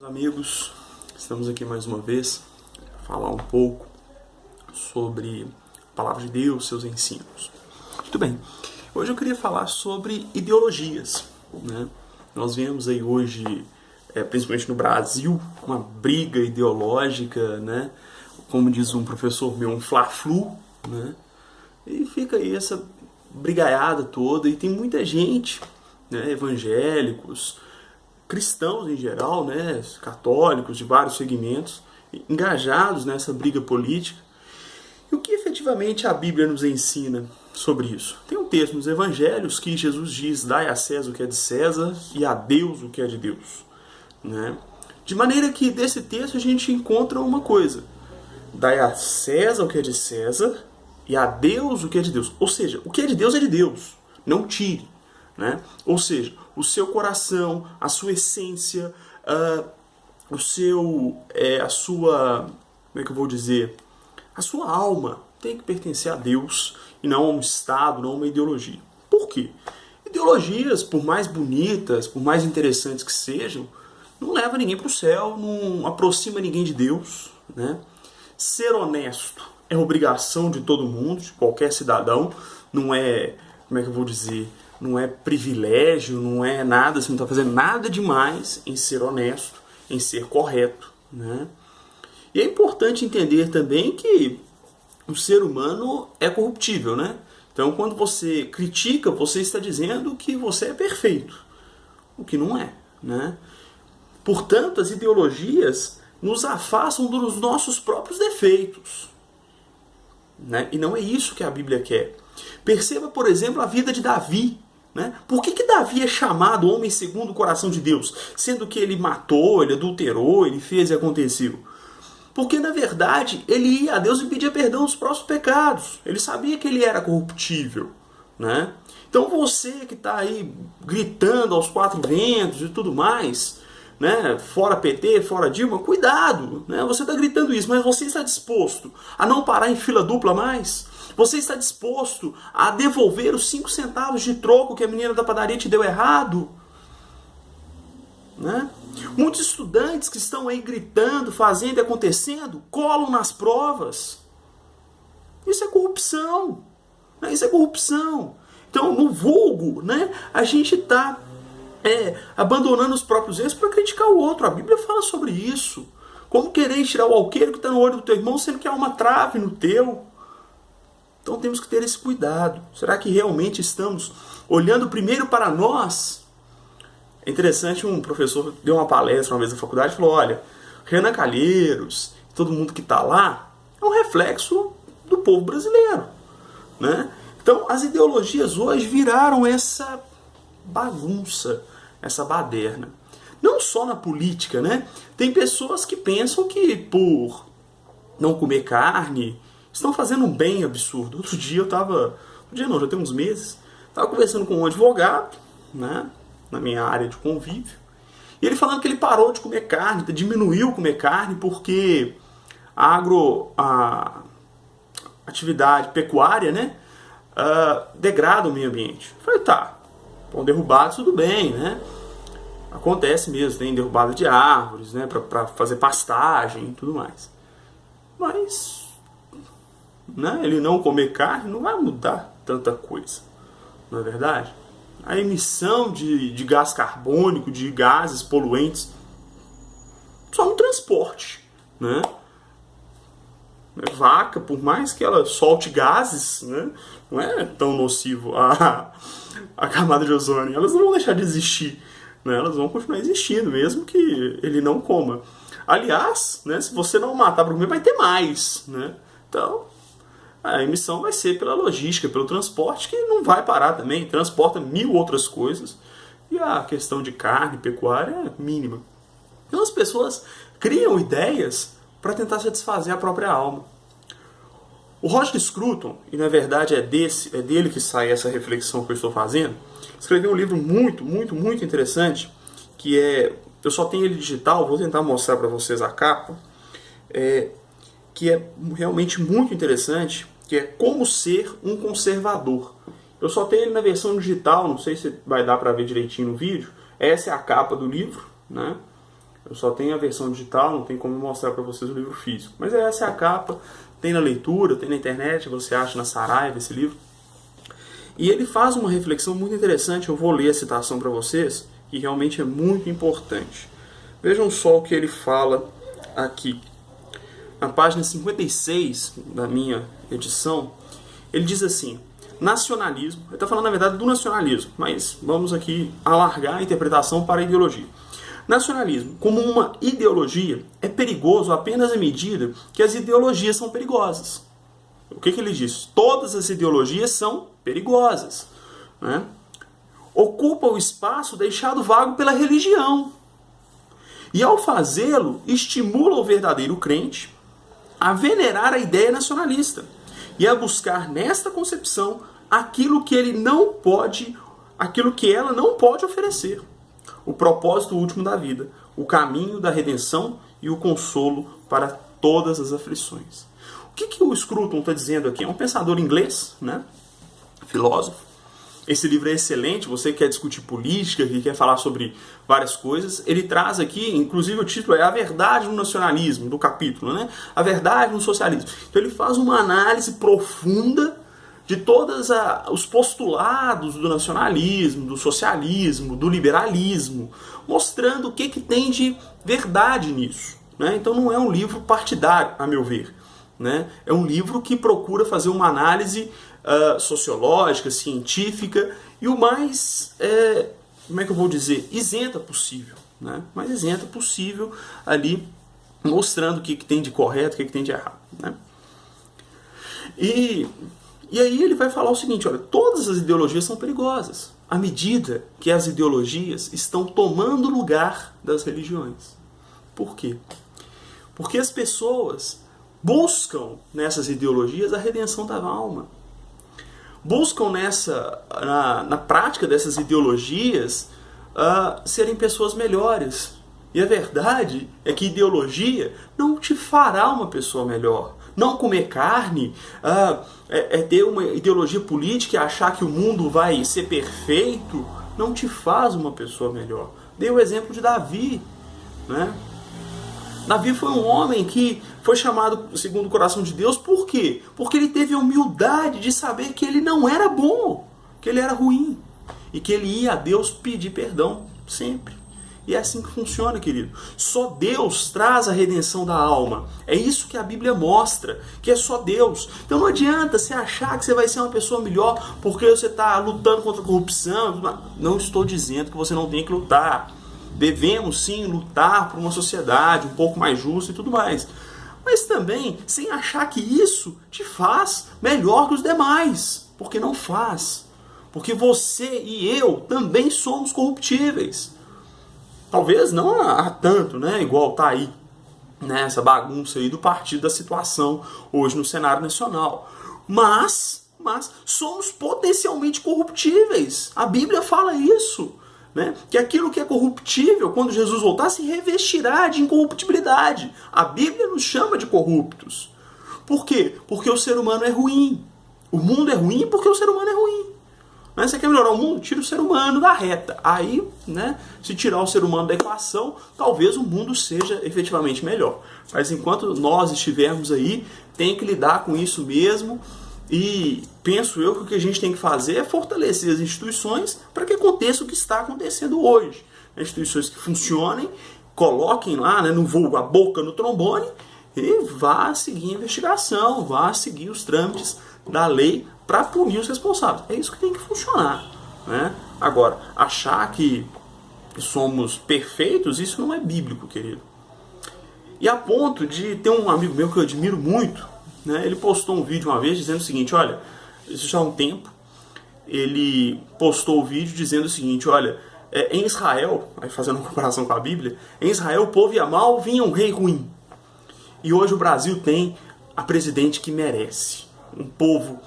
Amigos, estamos aqui mais uma vez para falar um pouco sobre a Palavra de Deus, seus ensinos. Muito bem, hoje eu queria falar sobre ideologias, né? Nós vemos aí hoje, principalmente no Brasil, uma briga ideológica, né? Como diz um professor meu, um fla-flu, né? E fica aí essa brigaiada toda, e tem muita gente, né, evangélicos, cristãos em geral, né, católicos de vários segmentos, engajados nessa briga política. E o que efetivamente a Bíblia nos ensina sobre isso? Tem um texto nos Evangelhos que Jesus diz: dai a César o que é de César e a Deus o que é de Deus, né? De maneira que desse texto a gente encontra uma coisa: dai a César o que é de César e a Deus o que é de Deus. Ou seja, o que é de Deus, não tire, né? Ou seja, o seu coração, a sua essência, a sua, como é que eu vou dizer, a sua alma tem que pertencer a Deus e não a um Estado, não a uma ideologia. Por quê? Ideologias, por mais bonitas, por mais interessantes que sejam, não levam ninguém para o céu, não aproxima ninguém de Deus, né? Ser honesto é obrigação de todo mundo, de qualquer cidadão, não é, como é que eu vou dizer, não é privilégio, não é nada, você não está fazendo nada demais em ser honesto, em ser correto, né? E é importante entender também que o ser humano é corruptível, né? Então, quando você critica, você está dizendo que você é perfeito, o que não é, né? Portanto, as ideologias nos afastam dos nossos próprios defeitos, né? E não é isso que a Bíblia quer. Perceba, por exemplo, a vida de Davi, né? Por que Davi é chamado homem segundo o coração de Deus, sendo que ele matou, ele adulterou, ele fez e aconteceu? Porque, na verdade, ele ia a Deus e pedia perdão dos próprios pecados. Ele sabia que ele era corruptível, né? Então você que está aí gritando aos quatro ventos e tudo mais, né? Fora PT, fora Dilma, cuidado, né? Você está gritando isso, mas você está disposto a não parar em fila dupla mais? Você está disposto a devolver os 5 centavos de troco que a menina da padaria te deu errado? Né? Muitos estudantes que estão aí gritando, fazendo e acontecendo, colam nas provas. Isso é corrupção, né? Isso é corrupção. Então, no vulgo, né, a gente está abandonando os próprios erros para criticar o outro. A Bíblia fala sobre isso. Como querer tirar o alqueiro que está no olho do teu irmão, sendo que há uma trave no teu? Então temos que ter esse cuidado. Será que realmente estamos olhando primeiro para nós? É interessante, um professor deu uma palestra uma vez na faculdade e falou: olha, Renan Calheiros, todo mundo que está lá, é um reflexo do povo brasileiro, né? Então as ideologias hoje viraram essa bagunça, essa baderna. Não só na política, né? Tem pessoas que pensam que por não comer carne estão fazendo um bem absurdo. Outro dia eu estava... Outro dia não, já tem uns meses. Estava conversando com um advogado, né, na minha área de convívio. E ele falando que ele parou de comer carne, diminuiu comer carne, porque a atividade pecuária, né, degrada o meio ambiente. Eu falei, tá, bom, derrubados tudo bem, né? Acontece mesmo, tem derrubada de árvores, né, para fazer pastagem e tudo mais. Mas... né, ele não comer carne não vai mudar tanta coisa, não é verdade? A emissão de gás carbônico, de gases poluentes, só no transporte, né? Vaca, por mais que ela solte gases, né, não é tão nocivo a camada de ozônio. Elas não vão deixar de existir, né? Elas vão continuar existindo, mesmo que ele não coma. Aliás, né, se você não matar para comer, vai ter mais, né? Então, a emissão vai ser pela logística, pelo transporte, que não vai parar também. Transporta 1000 outras coisas. E a questão de carne, pecuária, é mínima. Então as pessoas criam ideias para tentar satisfazer a própria alma. O Roger Scruton, e na verdade é dele que sai essa reflexão que eu estou fazendo, escreveu um livro muito, muito, muito interessante, que é... eu só tenho ele digital, vou tentar mostrar para vocês a capa, que é realmente muito interessante, que é Como Ser um Conservador. Eu só tenho ele na versão digital, não sei se vai dar para ver direitinho no vídeo. Essa é a capa do livro, né? Eu só tenho a versão digital, não tem como mostrar para vocês o livro físico. Mas essa é a capa, tem na leitura, tem na internet, você acha na Saraiva esse livro. E ele faz uma reflexão muito interessante, eu vou ler a citação para vocês, que realmente é muito importante. Vejam só o que ele fala aqui. Na página 56 da minha edição, ele diz assim: nacionalismo, ele está falando na verdade do nacionalismo, mas vamos aqui alargar a interpretação para a ideologia. Nacionalismo, como uma ideologia, é perigoso apenas à medida que as ideologias são perigosas. O que ele diz? Todas as ideologias são perigosas, né? Ocupa o espaço deixado vago pela religião. E ao fazê-lo, estimula o verdadeiro crente a venerar a ideia nacionalista e a buscar nesta concepção aquilo que aquilo que ela não pode oferecer. O propósito último da vida, o caminho da redenção e o consolo para todas as aflições. O que o Scruton está dizendo aqui? É um pensador inglês, né? Filósofo. Esse livro é excelente, você que quer discutir política, que quer falar sobre várias coisas, ele traz aqui, inclusive o título é A Verdade no Nacionalismo, do capítulo, né? A Verdade no Socialismo. Então ele faz uma análise profunda de todos os postulados do nacionalismo, do socialismo, do liberalismo, mostrando o que tem de verdade nisso, né? Então não é um livro partidário, a meu ver, né? É um livro que procura fazer uma análise sociológica, científica e o mais, como é que eu vou dizer, isenta possível, né? Mais isenta possível ali, mostrando o que tem de correto, o que tem de errado, né? E aí ele vai falar o seguinte: olha, todas as ideologias são perigosas à medida que as ideologias estão tomando lugar das religiões. Por quê? Porque as pessoas buscam nessas ideologias a redenção da alma. Buscam na prática dessas ideologias serem pessoas melhores. E a verdade é que ideologia não te fará uma pessoa melhor. Não comer carne é ter uma ideologia política e achar que o mundo vai ser perfeito, não te faz uma pessoa melhor. Dei o exemplo de Davi, né? Davi foi um homem que foi chamado segundo o coração de Deus. Por quê? Porque ele teve a humildade de saber que ele não era bom, que ele era ruim, e que ele ia a Deus pedir perdão sempre. E é assim que funciona, querido. Só Deus traz a redenção da alma. É isso que a Bíblia mostra, que é só Deus. Então não adianta você achar que você vai ser uma pessoa melhor porque você está lutando contra a corrupção. Não estou dizendo que você não tem que lutar. Devemos sim lutar por uma sociedade um pouco mais justa e tudo mais. Mas também sem achar que isso te faz melhor que os demais. Porque não faz. Porque você e eu também somos corruptíveis. Talvez não há tanto, né? Igual tá aí, né? Essa bagunça aí do partido da situação hoje no cenário nacional. Mas somos potencialmente corruptíveis. A Bíblia fala isso, né? Que aquilo que é corruptível, quando Jesus voltar, se revestirá de incorruptibilidade. A Bíblia nos chama de corruptos. Por quê? Porque o ser humano é ruim. O mundo é ruim porque o ser humano é ruim. Mas você quer melhorar o mundo? Tira o ser humano da reta. Aí, né, se tirar o ser humano da equação, talvez o mundo seja efetivamente melhor. Mas enquanto nós estivermos aí, tem que lidar com isso mesmo. E penso eu que o que a gente tem que fazer é fortalecer as instituições para que aconteça o que está acontecendo hoje. Instituições que funcionem, coloquem lá, né, no vulgo, a boca no trombone e vá seguir a investigação, vá seguir os trâmites da lei para punir os responsáveis. É isso que tem que funcionar, né? Agora, achar que somos perfeitos, isso não é bíblico, querido. E a ponto de ter um amigo meu que eu admiro muito, né? Ele postou um vídeo uma vez dizendo o seguinte: olha, isso já há um tempo, ele postou o vídeo dizendo o seguinte: olha, em Israel, aí fazendo uma comparação com a Bíblia, em Israel o povo ia mal, vinha um rei ruim. E hoje o Brasil tem a presidente que merece. Um povo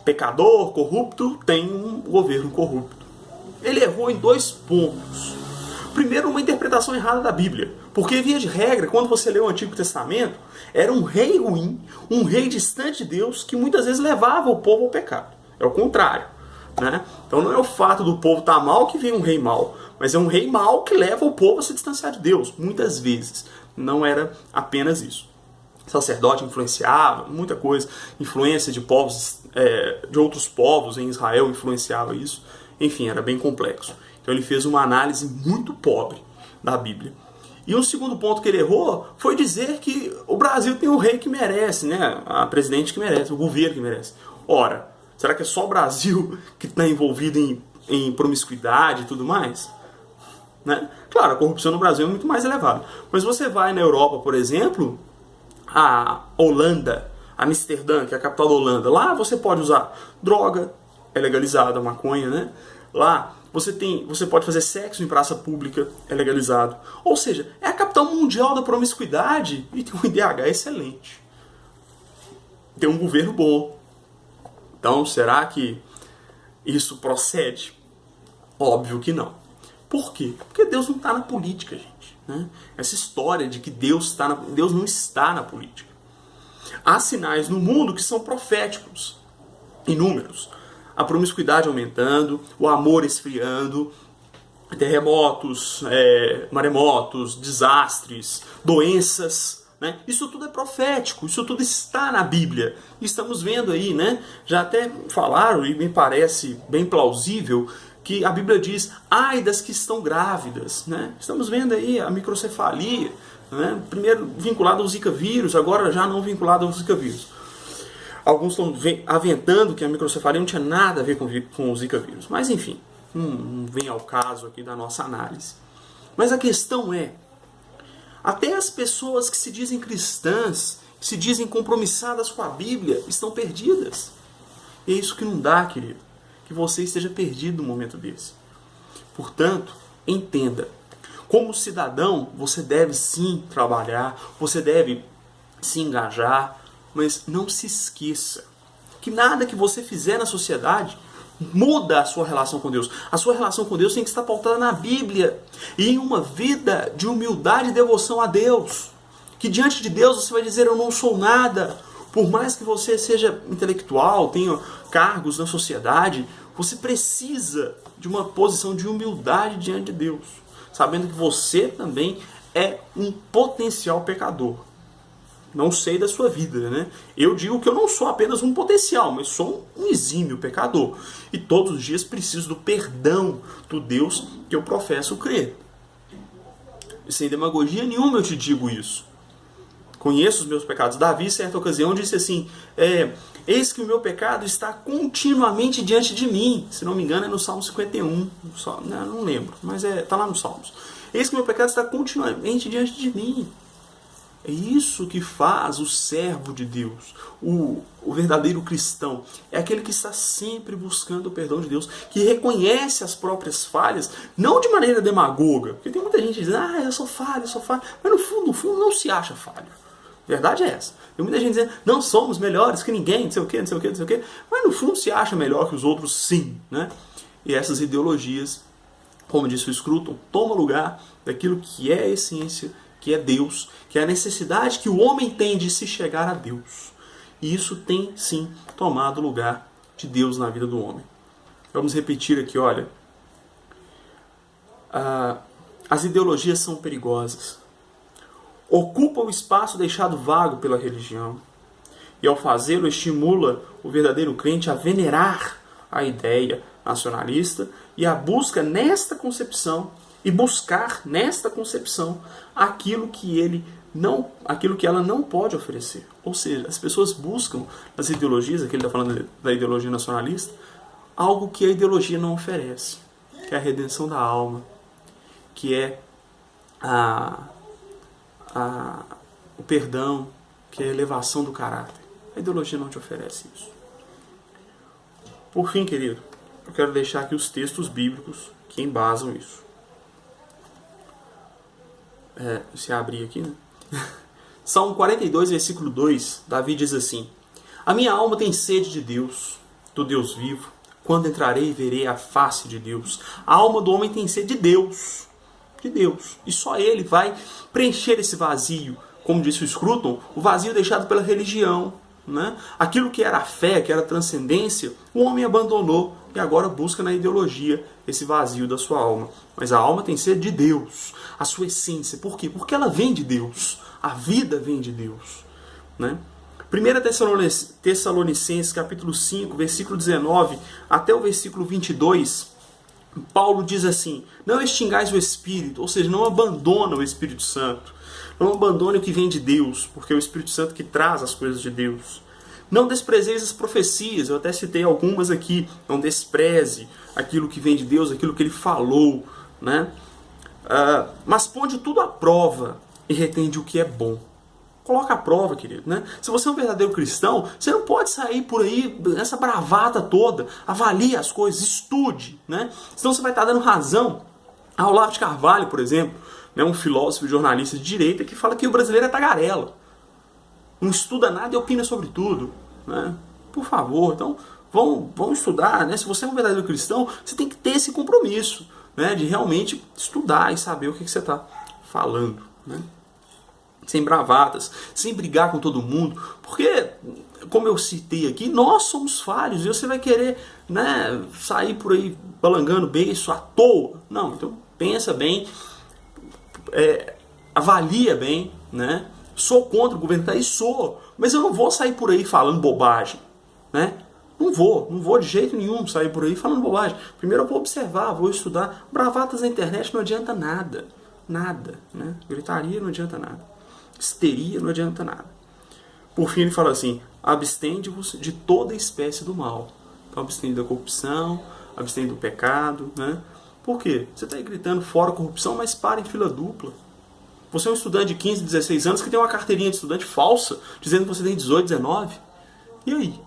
pecador, corrupto, tem um governo corrupto. Ele errou em 2 pontos. Primeiro, uma interpretação errada da Bíblia. Porque, via de regra, quando você lê o Antigo Testamento, era um rei ruim, um rei distante de Deus, que muitas vezes levava o povo ao pecado. É o contrário, né? Então não é o fato do povo estar mal que vem um rei mau, mas é um rei mau que leva o povo a se distanciar de Deus, muitas vezes. Não era apenas isso. Sacerdote influenciava, muita coisa, influência de povos, de outros povos em Israel influenciava isso. Enfim, era bem complexo. Então ele fez uma análise muito pobre da Bíblia. E um segundo ponto que ele errou foi dizer que o Brasil tem o rei que merece, né? A presidente que merece, o governo que merece. Ora, será que é só o Brasil que está envolvido em promiscuidade e tudo mais? Né? Claro, a corrupção no Brasil é muito mais elevada. Mas você vai na Europa, por exemplo, a Holanda, Amsterdã, que é a capital da Holanda, lá você pode usar droga, é legalizada, a maconha, né? Lá você pode fazer sexo em praça pública, é legalizado. Ou seja, é a capital mundial da promiscuidade e tem um IDH excelente. Tem um governo bom. Então, será que isso procede? Óbvio que não. Por quê? Porque Deus não está na política, gente. Né? Essa história de que Deus não está na política. Há sinais no mundo que são proféticos, inúmeros. A promiscuidade aumentando, o amor esfriando, terremotos, maremotos, desastres, doenças. Né? Isso tudo é profético, isso tudo está na Bíblia. E estamos vendo aí, né? Já até falaram, e me parece bem plausível, que a Bíblia diz, ai das que estão grávidas. Né? Estamos vendo aí a microcefalia, né? Primeiro vinculado ao Zika vírus, agora já não vinculado ao Zika vírus. Alguns estão aventando que a microcefalia não tinha nada a ver com o Zika vírus. Mas enfim, não vem ao caso aqui da nossa análise. Mas a questão é, até as pessoas que se dizem cristãs, que se dizem compromissadas com a Bíblia, estão perdidas. E é isso que não dá, querido. Que você esteja perdido num momento desse. Portanto, entenda. Como cidadão, você deve sim trabalhar, você deve se engajar, mas não se esqueça que nada que você fizer na sociedade muda a sua relação com Deus. A sua relação com Deus tem que estar pautada na Bíblia e em uma vida de humildade e devoção a Deus. Que diante de Deus você vai dizer, eu não sou nada. Por mais que você seja intelectual, tenha cargos na sociedade, você precisa de uma posição de humildade diante de Deus, sabendo que você também é um potencial pecador. Não sei da sua vida, né? Eu digo que eu não sou apenas um potencial, mas sou um exímio pecador. E todos os dias preciso do perdão do Deus que eu professo crer. E sem demagogia nenhuma eu te digo isso. Conheço os meus pecados. Davi, em certa ocasião, disse assim, eis que o meu pecado está continuamente diante de mim. Se não me engano, é no Salmo 51. Não lembro, mas está lá nos Salmos. Eis que o meu pecado está continuamente diante de mim. É isso que faz o servo de Deus, o verdadeiro cristão. É aquele que está sempre buscando o perdão de Deus, que reconhece as próprias falhas, não de maneira demagoga. Porque tem muita gente que diz, eu sou falho. Mas no fundo não se acha falho. A verdade é essa. Tem muita gente dizendo, não somos melhores que ninguém, não sei o quê. Mas no fundo se acha melhor que os outros, sim. Né? E essas ideologias, como disse o Scruton, tomam lugar daquilo que é a essência, que é Deus, que é a necessidade que o homem tem de se chegar a Deus. E isso tem, sim, tomado lugar de Deus na vida do homem. Vamos repetir aqui, olha. As ideologias são perigosas. Ocupam o espaço deixado vago pela religião. E ao fazê-lo, estimula o verdadeiro crente a venerar a ideia nacionalista e a busca nesta concepção e buscar nesta concepção aquilo que ela não pode oferecer. Ou seja, as pessoas buscam nas ideologias, aqui ele está falando da ideologia nacionalista, algo que a ideologia não oferece, que é a redenção da alma, que é o perdão, que é a elevação do caráter. A ideologia não te oferece isso. Por fim, querido, eu quero deixar aqui os textos bíblicos que embasam isso. Se abrir aqui, né? Salmo 42, versículo 2, Davi diz assim: a minha alma tem sede de Deus, do Deus vivo. Quando entrarei e verei a face de Deus. A alma do homem tem sede de Deus. De Deus. E só Ele vai preencher esse vazio. Como disse o Scruton, o vazio deixado pela religião. Né? Aquilo que era a fé, que era a transcendência, o homem abandonou e agora busca na ideologia esse vazio da sua alma. Mas a alma tem que ser de Deus, a sua essência. Por quê? Porque ela vem de Deus, a vida vem de Deus, né? 1 Tessalonicenses capítulo 5, versículo 19 até o versículo 22, Paulo diz assim: não extingais o Espírito, ou seja, não abandona o Espírito Santo, não abandone o que vem de Deus, porque é o Espírito Santo que traz as coisas de Deus. Não desprezeis as profecias, eu até citei algumas aqui, não despreze aquilo que vem de Deus, aquilo que Ele falou, né? Mas ponde tudo à prova e retende o que é bom. Coloca à prova, querido, né? Se você é um verdadeiro cristão, você não pode sair por aí nessa bravata toda. Avalie as coisas, estude, né? Senão você vai estar dando razão a Olavo de Carvalho, por exemplo, né? Um filósofo e jornalista de direita que fala que o brasileiro é tagarela. Não estuda nada e opina sobre tudo, né? Por favor, então vamos estudar, né? Se você é um verdadeiro cristão, você tem que ter esse compromisso, né? De realmente estudar e saber o que você está falando, né? Sem bravatas, sem brigar com todo mundo, porque, como eu citei aqui, nós somos falhos e você vai querer, né, sair por aí balangando beiço à toa. Não, então pensa bem, avalia bem, né? Sou contra o governo, tá aí, sou, mas eu não vou sair por aí falando bobagem, né? Não vou de jeito nenhum sair por aí falando bobagem. Primeiro eu vou observar, vou estudar. Bravatas na internet não adianta nada, né? Gritaria não adianta nada. Histeria não adianta nada. Por fim ele fala assim: abstende-vos de toda espécie do mal. Então abstende da corrupção, abstende do pecado, né? Por quê? Você está aí gritando fora a corrupção, mas para em fila dupla. Você é um estudante de 15, 16 anos que tem uma carteirinha de estudante falsa, dizendo que você tem 18, 19. E aí?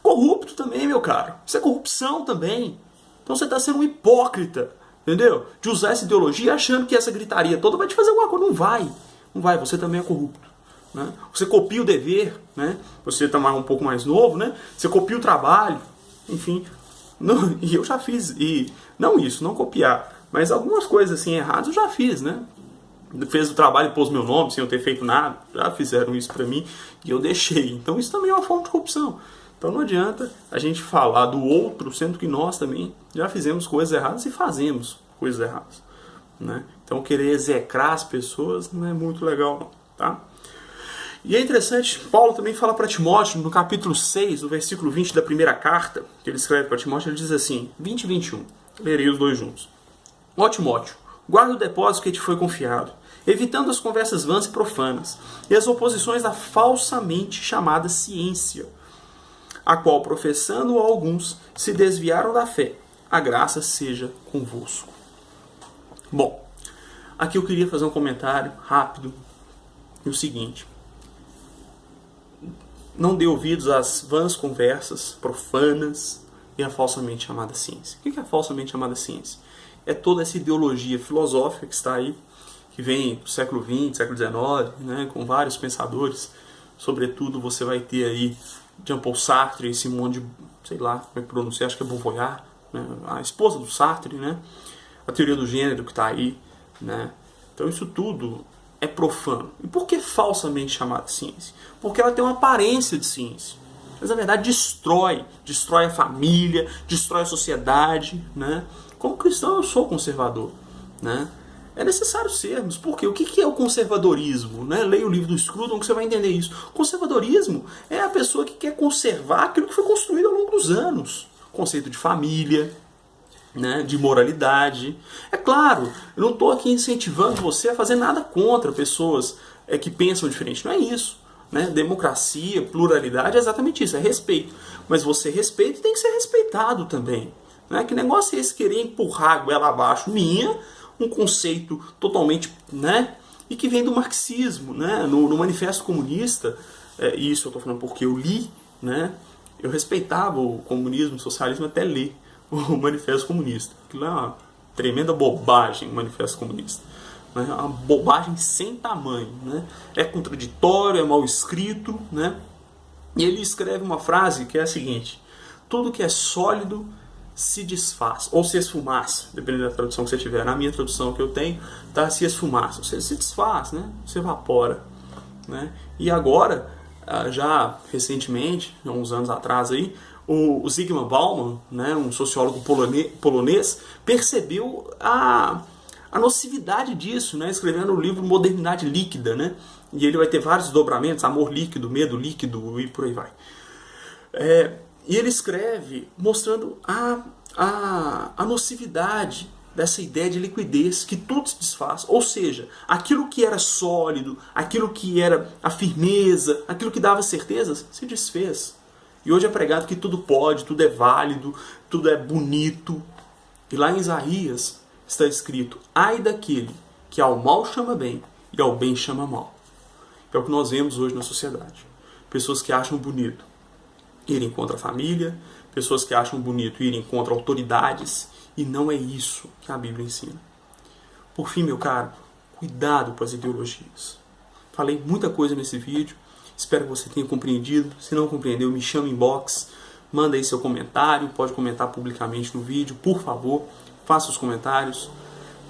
Corrupto também, meu caro. Isso é corrupção também. Então você está sendo um hipócrita, entendeu? De usar essa ideologia achando que essa gritaria toda vai te fazer alguma coisa. Não vai. Não vai, você também é corrupto, né? Você copia o dever, né? Você está um pouco mais novo, né? Você copia o trabalho, enfim. Não, e eu já fiz, e não isso, não copiar, mas algumas coisas assim erradas eu já fiz, né? Fez o trabalho e pôs meu nome sem eu ter feito nada, já fizeram isso para mim e eu deixei. Então isso também é uma forma de corrupção. Então não adianta a gente falar do outro, sendo que nós também já fizemos coisas erradas e fazemos coisas erradas, né? Então querer execrar as pessoas não é muito legal não, tá? E é interessante, Paulo também fala para Timóteo, no capítulo 6, no versículo 20 da primeira carta, que ele escreve para Timóteo, ele diz assim, 20 e 21, lerei os dois juntos. Ó Timóteo, guarda o depósito que te foi confiado, evitando as conversas vãs e profanas, e as oposições da falsamente chamada ciência, a qual, professando alguns, se desviaram da fé. A graça seja convosco. Bom, aqui eu queria fazer um comentário rápido. E o seguinte: não dê ouvidos às vãs conversas profanas e à falsamente chamada ciência. O que é a falsamente chamada ciência? É toda essa ideologia filosófica que está aí, que vem do século XX, século XIX, né, com vários pensadores. Sobretudo você vai ter aí Jean-Paul Sartre, esse monte de, sei lá como é que pronuncia, acho que é Beauvoir, né, a esposa do Sartre, né, a teoria do gênero que está aí, né. Então isso tudo é profano. E por que falsamente chamada ciência? Porque ela tem uma aparência de ciência, mas na verdade destrói a família, destrói a sociedade, né. Como cristão eu sou conservador, né. É necessário sermos, porque o que é o conservadorismo? Né? Leia o livro do Scruton que você vai entender isso. O conservadorismo é a pessoa que quer conservar aquilo que foi construído ao longo dos anos. Conceito de família, né? De moralidade. É claro, eu não estou aqui incentivando você a fazer nada contra pessoas que pensam diferente. Não é isso. Né? Democracia, pluralidade é exatamente isso, é respeito. Mas você respeita e tem que ser respeitado também. Né? Que negócio é esse querer empurrar a goela abaixo minha, um conceito totalmente, né, e que vem do marxismo, né, no Manifesto Comunista, e isso eu estou falando porque eu li, né, eu respeitava o comunismo, o socialismo até ler o Manifesto Comunista. Aquilo é uma tremenda bobagem, o Manifesto Comunista, né, uma bobagem sem tamanho, né, é contraditório, é mal escrito, né, e ele escreve uma frase que é a seguinte: tudo que é sólido se desfaz, ou se esfumaça, dependendo da tradução que você tiver. Na minha tradução que eu tenho, tá se esfumaça, ou seja, se desfaz, né? Se evapora, né? E agora, já recentemente, há uns anos atrás aí, O Zygmunt Bauman, né, um sociólogo polonês, percebeu a nocividade disso, né, escrevendo o livro Modernidade Líquida, né, e ele vai ter vários desdobramentos, amor líquido, medo líquido e por aí vai. E ele escreve mostrando a nocividade dessa ideia de liquidez, que tudo se desfaz. Ou seja, aquilo que era sólido, aquilo que era a firmeza, aquilo que dava certezas, se desfez. E hoje é pregado que tudo pode, tudo é válido, tudo é bonito. E lá em Isaías está escrito: ai daquele que ao mal chama bem e ao bem chama mal. É o que nós vemos hoje na sociedade. Pessoas que acham bonito irem contra a família, pessoas que acham bonito irem contra autoridades, e não é isso que a Bíblia ensina. Por fim, meu caro, cuidado com as ideologias. Falei muita coisa nesse vídeo, espero que você tenha compreendido. Se não compreendeu, me chama em inbox, manda aí seu comentário, pode comentar publicamente no vídeo, por favor, faça os comentários.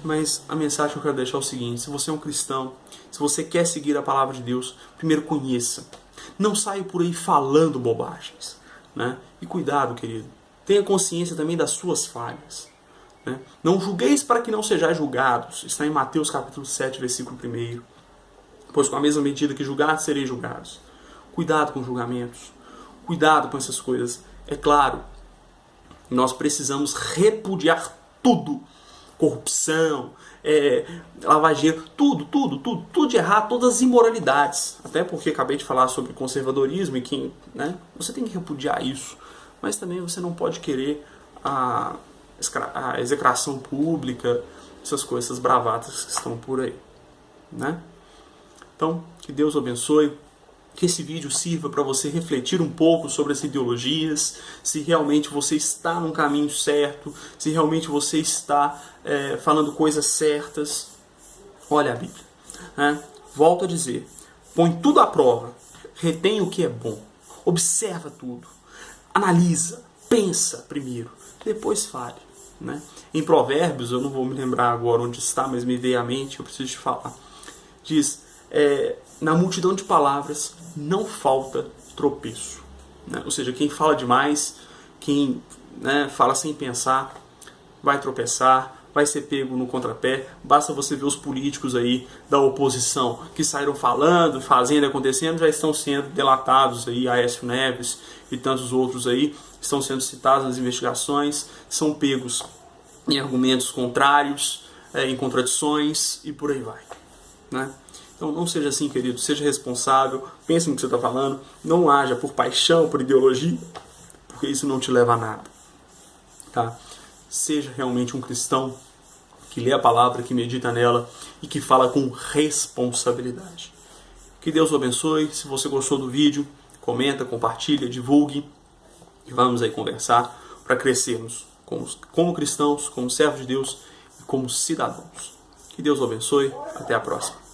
Mas a mensagem que eu quero deixar é o seguinte: se você é um cristão, se você quer seguir a palavra de Deus, primeiro conheça. Não saia por aí falando bobagens, né? E cuidado, querido. Tenha consciência também das suas falhas, né? Não julgueis para que não sejais julgados. Está em Mateus capítulo 7, versículo 1. Pois com a mesma medida que julgados, sereis julgados. Cuidado com julgamentos. Cuidado com essas coisas. É claro, nós precisamos repudiar tudo. Corrupção, lavagem, tudo de errado, todas as imoralidades. Até porque acabei de falar sobre conservadorismo e que, né, você tem que repudiar isso. Mas também você não pode querer a execração pública, essas coisas, essas bravatas que estão por aí, né? Então, que Deus o abençoe. Que esse vídeo sirva para você refletir um pouco sobre as ideologias, se realmente você está no caminho certo, se realmente você está falando coisas certas. Olha a Bíblia, né? Volto a dizer, põe tudo à prova, retém o que é bom, observa tudo, analisa, pensa primeiro, depois fale, né? Em Provérbios, eu não vou me lembrar agora onde está, mas me veio à mente, eu preciso te falar. Diz: na multidão de palavras não falta tropeço, né? Ou seja, quem fala demais, quem, né, fala sem pensar, vai tropeçar, vai ser pego no contrapé. Basta você ver os políticos aí da oposição que saíram falando, fazendo, acontecendo, já estão sendo delatados aí. Aécio Neves e tantos outros aí estão sendo citados nas investigações, são pegos em argumentos contrários, em contradições e por aí vai, né? Então não seja assim, querido, seja responsável, pense no que você está falando, não haja por paixão, por ideologia, porque isso não te leva a nada, tá? Seja realmente um cristão que lê a palavra, que medita nela e que fala com responsabilidade. Que Deus o abençoe. Se você gostou do vídeo, comenta, compartilha, divulgue e vamos aí conversar para crescermos como cristãos, como servos de Deus e como cidadãos. Que Deus o abençoe. Até a próxima.